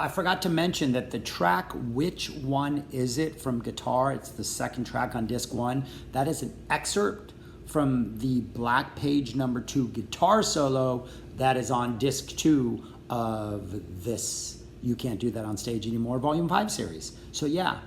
I forgot to mention that the track Which One Is It from Guitar, it's the second track on disc 1. That is an excerpt from the Black Page #2 guitar solo that is on disc 2 of this You Can't Do That on Stage Anymore Volume 5 series. So yeah,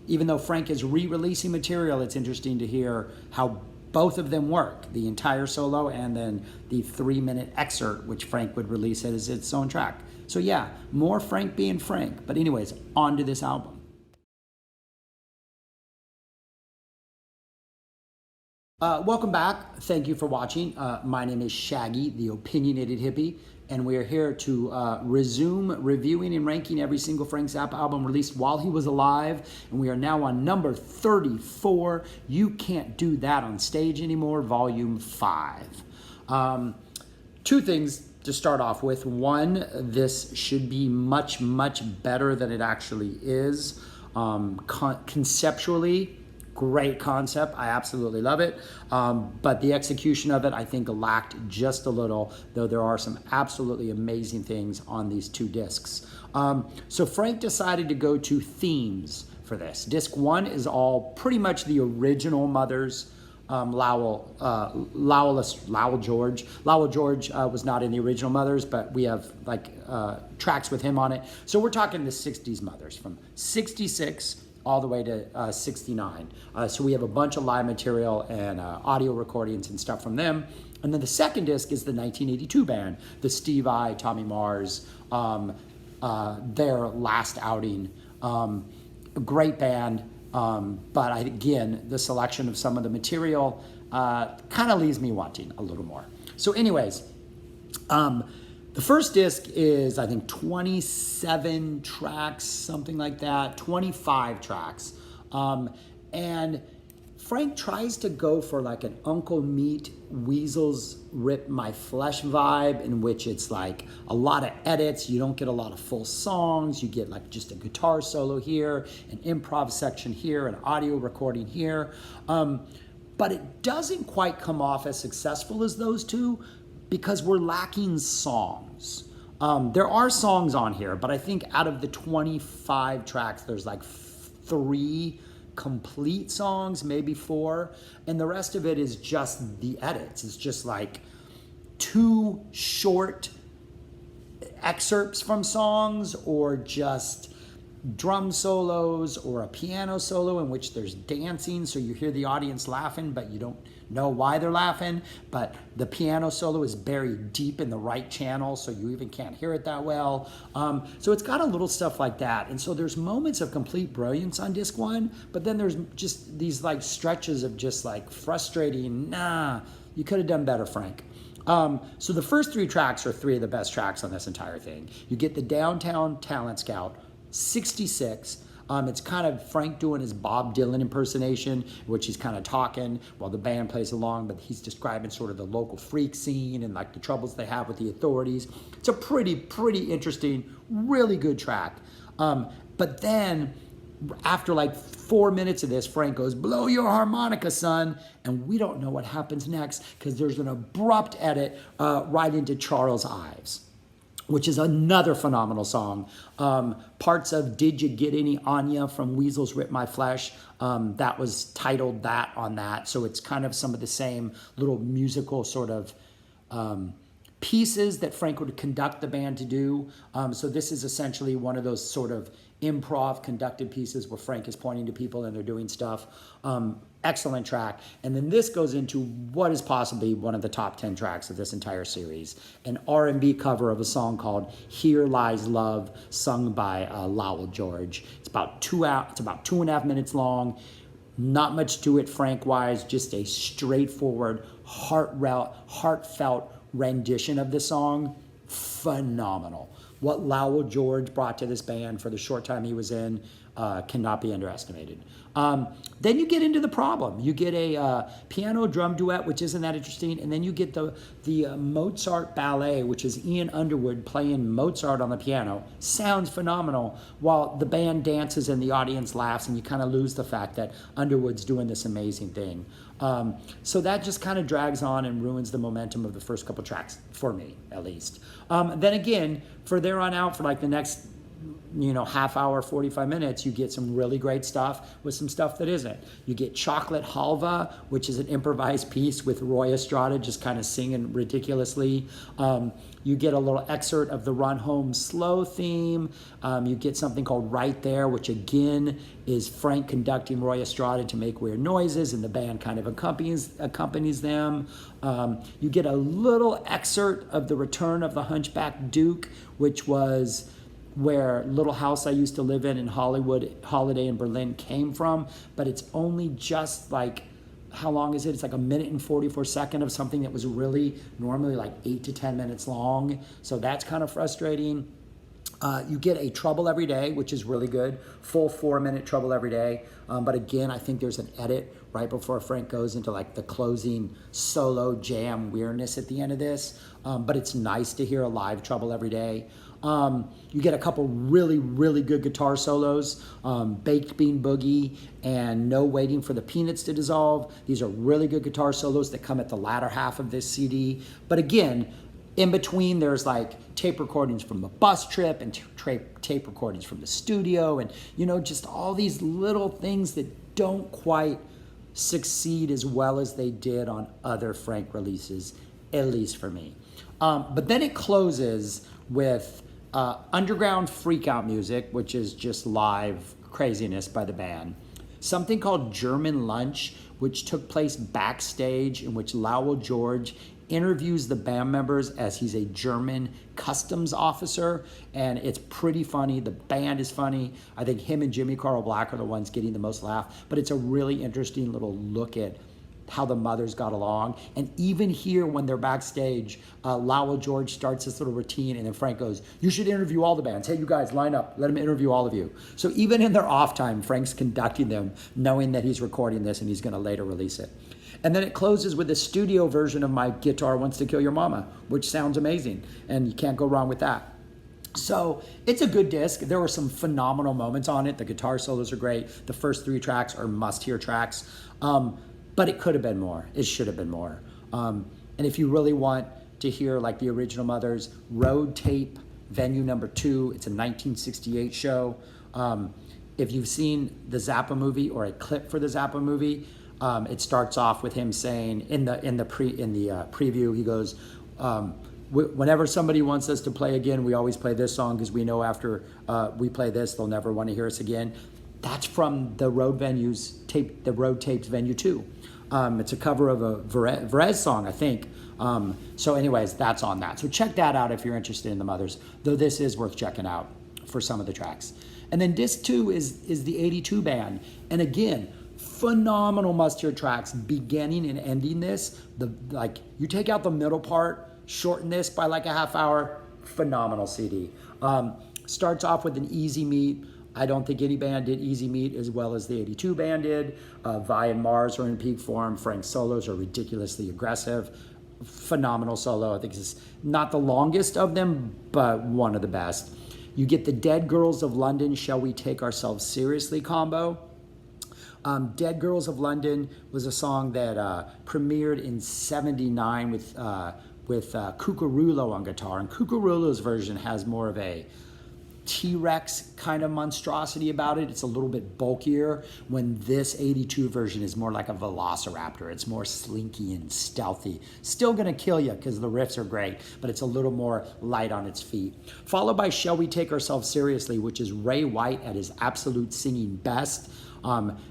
even though Frank is re-releasing material, it's interesting to hear how both of them work, the entire solo and then the 3-minute excerpt, which Frank would release as its own track. So yeah, more Frank being Frank. But anyways, on to this album. Welcome back. Thank you for watching. My name is Shaggy, the opinionated hippie, and we are here to resume reviewing and ranking every single Frank Zappa album released while he was alive. And we are now on number 34, You Can't Do That on Stage Anymore, Volume 5. Two things to start off with. One, this should be much, much better than it actually is. Conceptually, great concept. I absolutely love it. But the execution of it, I think, lacked just a little, though there are some absolutely amazing things on these two discs. So Frank decided to go to themes for this. Disc 1 is all pretty much the original Mothers. Lowell George. Lowell George was not in the original Mothers, but we have tracks with him on it. So we're talking the 60s Mothers from 66 all the way to 69. So we have a bunch of live material and audio recordings and stuff from them. And then the second disc is the 1982 band, the Steve I, Tommy Mars, their last outing. A great band. But again, the selection of some of the material kind of leaves me wanting a little more. So anyways, the first disc is, I think, 27 tracks, something like that, 25 tracks. And Frank tries to go for like an Uncle Meat, Weasels Rip My Flesh vibe, in which it's like a lot of edits. You don't get a lot of full songs. You get like just a guitar solo here, an improv section here, an audio recording here. But it doesn't quite come off as successful as those two because we're lacking songs. There are songs on here, but I think out of the 25 tracks, there's like 3 complete songs, maybe 4, and the rest of it is just the edits. It's just like 2 short excerpts from songs, or just drum solos, or a piano solo in which there's dancing, so you hear the audience laughing, but you don't know why they're laughing, but the piano solo is buried deep in the right channel, so you even can't hear it that well. So it's got a little stuff like that. And so there's moments of complete brilliance on disc 1, but then there's just these like stretches of just like frustrating, nah, you could have done better, Frank. So the first 3 tracks are 3 of the best tracks on this entire thing. You get the Downtown Talent Scout, 66. It's kind of Frank doing his Bob Dylan impersonation, which he's kind of talking while the band plays along, but he's describing sort of the local freak scene and like the troubles they have with the authorities. It's a pretty interesting, really good track. But then after like 4 minutes of this, Frank goes, "Blow your harmonica, son," and we don't know what happens next because there's an abrupt edit right into Charles Ives, which is another phenomenal song. Parts of Did You Get Any Anya from Weasels Rip My Flesh, that was titled that on that. So it's kind of some of the same little musical sort of pieces that Frank would conduct the band to do. So this is essentially one of those sort of improv conducted pieces where Frank is pointing to people and they're doing stuff. Excellent track. And then this goes into what is possibly one of the top 10 tracks of this entire series, an R&B cover of a song called Here Lies Love, sung by Lowell George. It's about 2.5 minutes long. Not much to it Frank-wise, just a straightforward, heartfelt rendition of the song. Phenomenal. What Lowell George brought to this band for the short time he was in, cannot be underestimated. Then you get into the problem. You get a piano drum duet, which isn't that interesting, and then you get the Mozart ballet, which is Ian Underwood playing Mozart on the piano. Sounds phenomenal, while the band dances and the audience laughs, and you kind of lose the fact that Underwood's doing this amazing thing. So that just kind of drags on and ruins the momentum of the first couple tracks, for me at least. Then again, for there on out, for like the next half hour, 45 minutes, you get some really great stuff with some stuff that isn't. You get Chocolate Halva, which is an improvised piece with Roy Estrada just kind of singing ridiculously. You get a little excerpt of the Run Home Slow theme. You get something called Right There, which again is Frank conducting Roy Estrada to make weird noises, and the band kind of accompanies them. You get a little excerpt of the Return of the Hunchback Duke, which was where Little House I Used to Live in Hollywood, Holiday in Berlin came from, but it's only just like, how long is it? It's like 1 minute and 44 seconds of something that was really normally like 8 to 10 minutes long. So that's kind of frustrating. You get a Trouble Every Day, which is really good. Full 4-minute Trouble Every Day. But again, I think there's an edit right before Frank goes into like the closing solo jam weirdness at the end of this. But it's nice to hear a live Trouble Every Day. You get a couple really, really good guitar solos, Baked Bean Boogie and No Waiting for the Peanuts to Dissolve. These are really good guitar solos that come at the latter half of this CD. But again, in between, there's like tape recordings from the bus trip and tape recordings from the studio, and just all these little things that don't quite succeed as well as they did on other Frank releases, at least for me. But then it closes with underground freakout music, which is just live craziness by the band. Something called German Lunch, which took place backstage, in which Lowell George interviews the band members as he's a German customs officer, and it's pretty funny. The band is funny. I think him and Jimmy Carl Black are the ones getting the most laugh, but it's a really interesting little look at how the mothers got along. And even here, when they're backstage, Lowell George starts this little routine, and then Frank goes, "You should interview all the bands. Hey, you guys, line up. Let him interview all of you." So even in their off time, Frank's conducting them, knowing that he's recording this and he's going to later release it. And then it closes with a studio version of My Guitar Wants to Kill Your Mama, which sounds amazing, and you can't go wrong with that. So it's a good disc. There were some phenomenal moments on it. The guitar solos are great. The first 3 tracks are must-hear tracks. But it could have been more. It should have been more. And if you really want to hear like the original Mothers, Road Tape Venue Number 2, it's a 1968 show. If you've seen the Zappa movie or a clip for the Zappa movie, it starts off with him saying in the preview, he goes, whenever somebody wants us to play again, we always play this song because we know after we play this, they'll never want to hear us again. That's from the Road Tapes Venue 2. It's a cover of a Verez song, I think. So anyways, that's on that. So check that out if you're interested in the Mothers, though this is worth checking out for some of the tracks. And then disc 2 is the 82 band. And again, phenomenal must-hear tracks beginning and ending this. You take out the middle part, shorten this by like a half hour, phenomenal CD. Starts off with an Easy Meet. I don't think any band did Easy Meet as well as the 82 band did. Vi and Mars are in peak form. Frank's solos are ridiculously aggressive. Phenomenal solo. I think it's not the longest of them, but one of the best. You get the Dead Girls of London, Shall We Take Ourselves Seriously combo. Dead Girls of London was a song that premiered in '79 with Cucurullo on guitar. And Cucurullo's version has more of a T-Rex kind of monstrosity about it. It's a little bit bulkier, when this 82 version is more like a velociraptor. It's more slinky and stealthy. Still gonna kill you because the riffs are great, but it's a little more light on its feet. Followed by Shall We Take Ourselves Seriously, which is Ray White at his absolute singing best.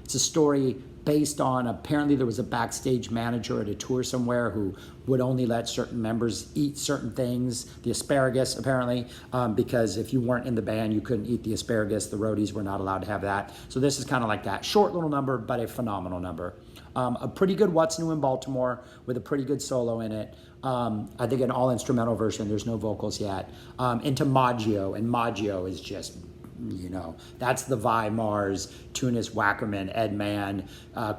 It's a story based on, apparently there was a backstage manager at a tour somewhere who would only let certain members eat certain things, the asparagus apparently, because if you weren't in the band, you couldn't eat the asparagus. The roadies were not allowed to have that. So this is kind of like that. Short little number, but a phenomenal number. A pretty good What's New in Baltimore with a pretty good solo in it. I think an all instrumental version, there's no vocals yet. Into Maggio, and Maggio is just you know, that's the Weimars, Tunis, Wackerman, Ed Mann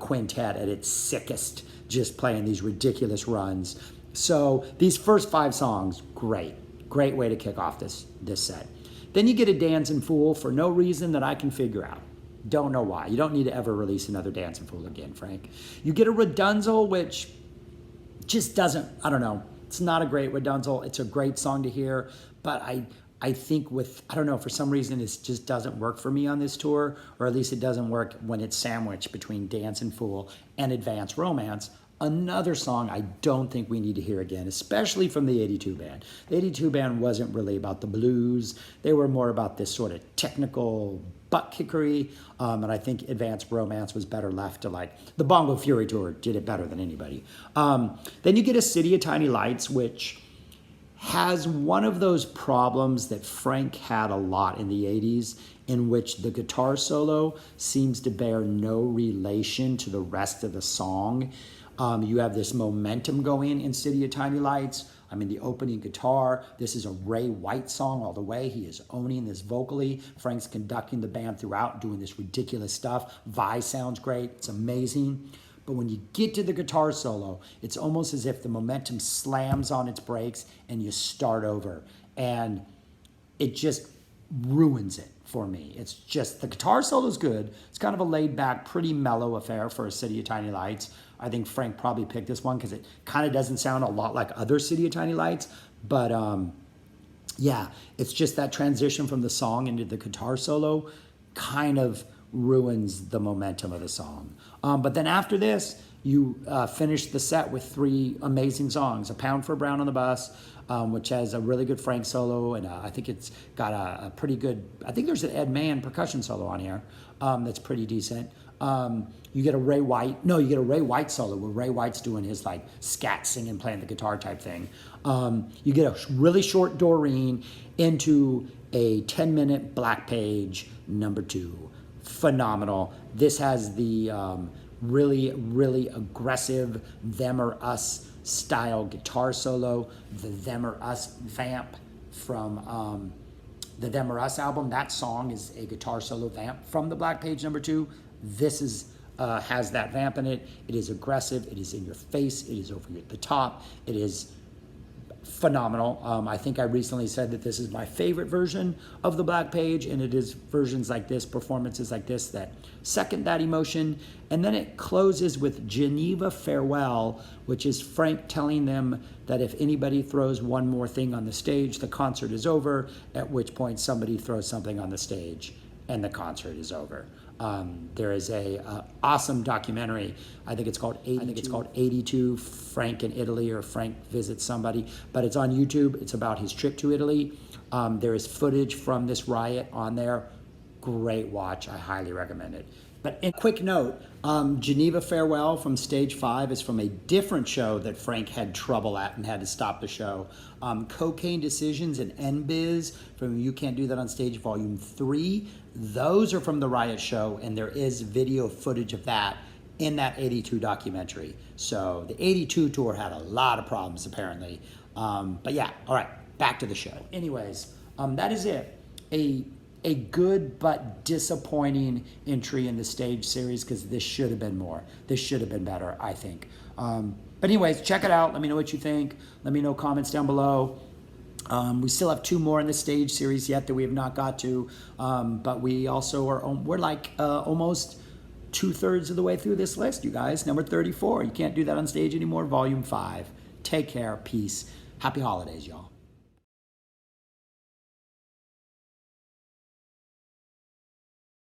quintet at its sickest, just playing these ridiculous runs. So these first 5 songs, great way to kick off this set. Then you get a Dancing Fool for no reason that I can figure out. Don't know why. You don't need to ever release another Dancing Fool again, Frank. You get a Redunzel, which just doesn't, I don't know. It's not a great Redunzel. It's a great song to hear, but I think I don't know, for some reason it just doesn't work for me on this tour, or at least it doesn't work when it's sandwiched between Dancing Fool and Advanced Romance. Another song I don't think we need to hear again, especially from the 82 band. The 82 band wasn't really about the blues. They were more about this sort of technical butt kickery, and I think Advanced Romance was better left to like, the Bongo Fury Tour did it better than anybody. Then you get a City of Tiny Lights, which has one of those problems that Frank had a lot in the 80s, in which the guitar solo seems to bear no relation to the rest of the song. You have this momentum going in City of Tiny Lights. I mean, the opening guitar, this is a Ray White song all the way. He is owning this vocally. Frank's conducting the band throughout, doing this ridiculous stuff. Vi sounds great. It's amazing. But when you get to the guitar solo, it's almost as if the momentum slams on its brakes and you start over. And it just ruins it for me. It's just, the guitar solo is good. It's kind of a laid back, pretty mellow affair for a City of Tiny Lights. I think Frank probably picked this one because it kind of doesn't sound a lot like other City of Tiny Lights. But yeah, it's just that transition from the song into the guitar solo kind of ruins the momentum of the song. But then after this, you finish the set with 3 amazing songs. A Pound for a Brown on the Bus, which has a really good Frank solo, and I think it's got a pretty good, I think there's an Ed Mann percussion solo on here that's pretty decent. You get a Ray White solo where Ray White's doing his like scat singing, playing the guitar type thing. You get a really short Doreen into a 10-minute Black Page #2. Phenomenal. This has the really aggressive Them or Us style guitar solo, the Them or Us vamp from the Them or Us album. That song is a guitar solo vamp from the Black Page #2. This is has that vamp in it. It is aggressive. It is in your face. It is over the top. It is phenomenal. I think I recently said that this is my favorite version of the Black Page, and it is versions like this, performances like this, that second that emotion. And then it closes with Geneva Farewell, which is Frank telling them that if anybody throws one more thing on the stage, the concert is over, at which point somebody throws something on the stage and the concert is over. There is a awesome documentary. I think it's called 82 Frank in Italy, or Frank Visits Somebody, but it's on YouTube. It's about his trip to Italy. There is footage from this riot on there. Great watch. I highly recommend it. But in quick note, Geneva Farewell from Stage 5 is from a different show that Frank had trouble at and had to stop the show. Cocaine Decisions and NBiz from You Can't Do That on Stage Volume 3. Those are from the Riot show, and there is video footage of that in that 82 documentary. So the 82 tour had a lot of problems, apparently. But yeah, all right, back to the show. Anyways, that is it. A good but disappointing entry in the Stage series, because this should have been more. This should have been better, I think. But anyways, check it out. Let me know what you think. Let me know comments down below. We still have 2 more in the Stage series yet that we have not got to. But we also we're like almost 2/3 of the way through this list, you guys. Number 34. You Can't Do That on Stage anymore. Volume 5. Take care. Peace. Happy holidays, y'all.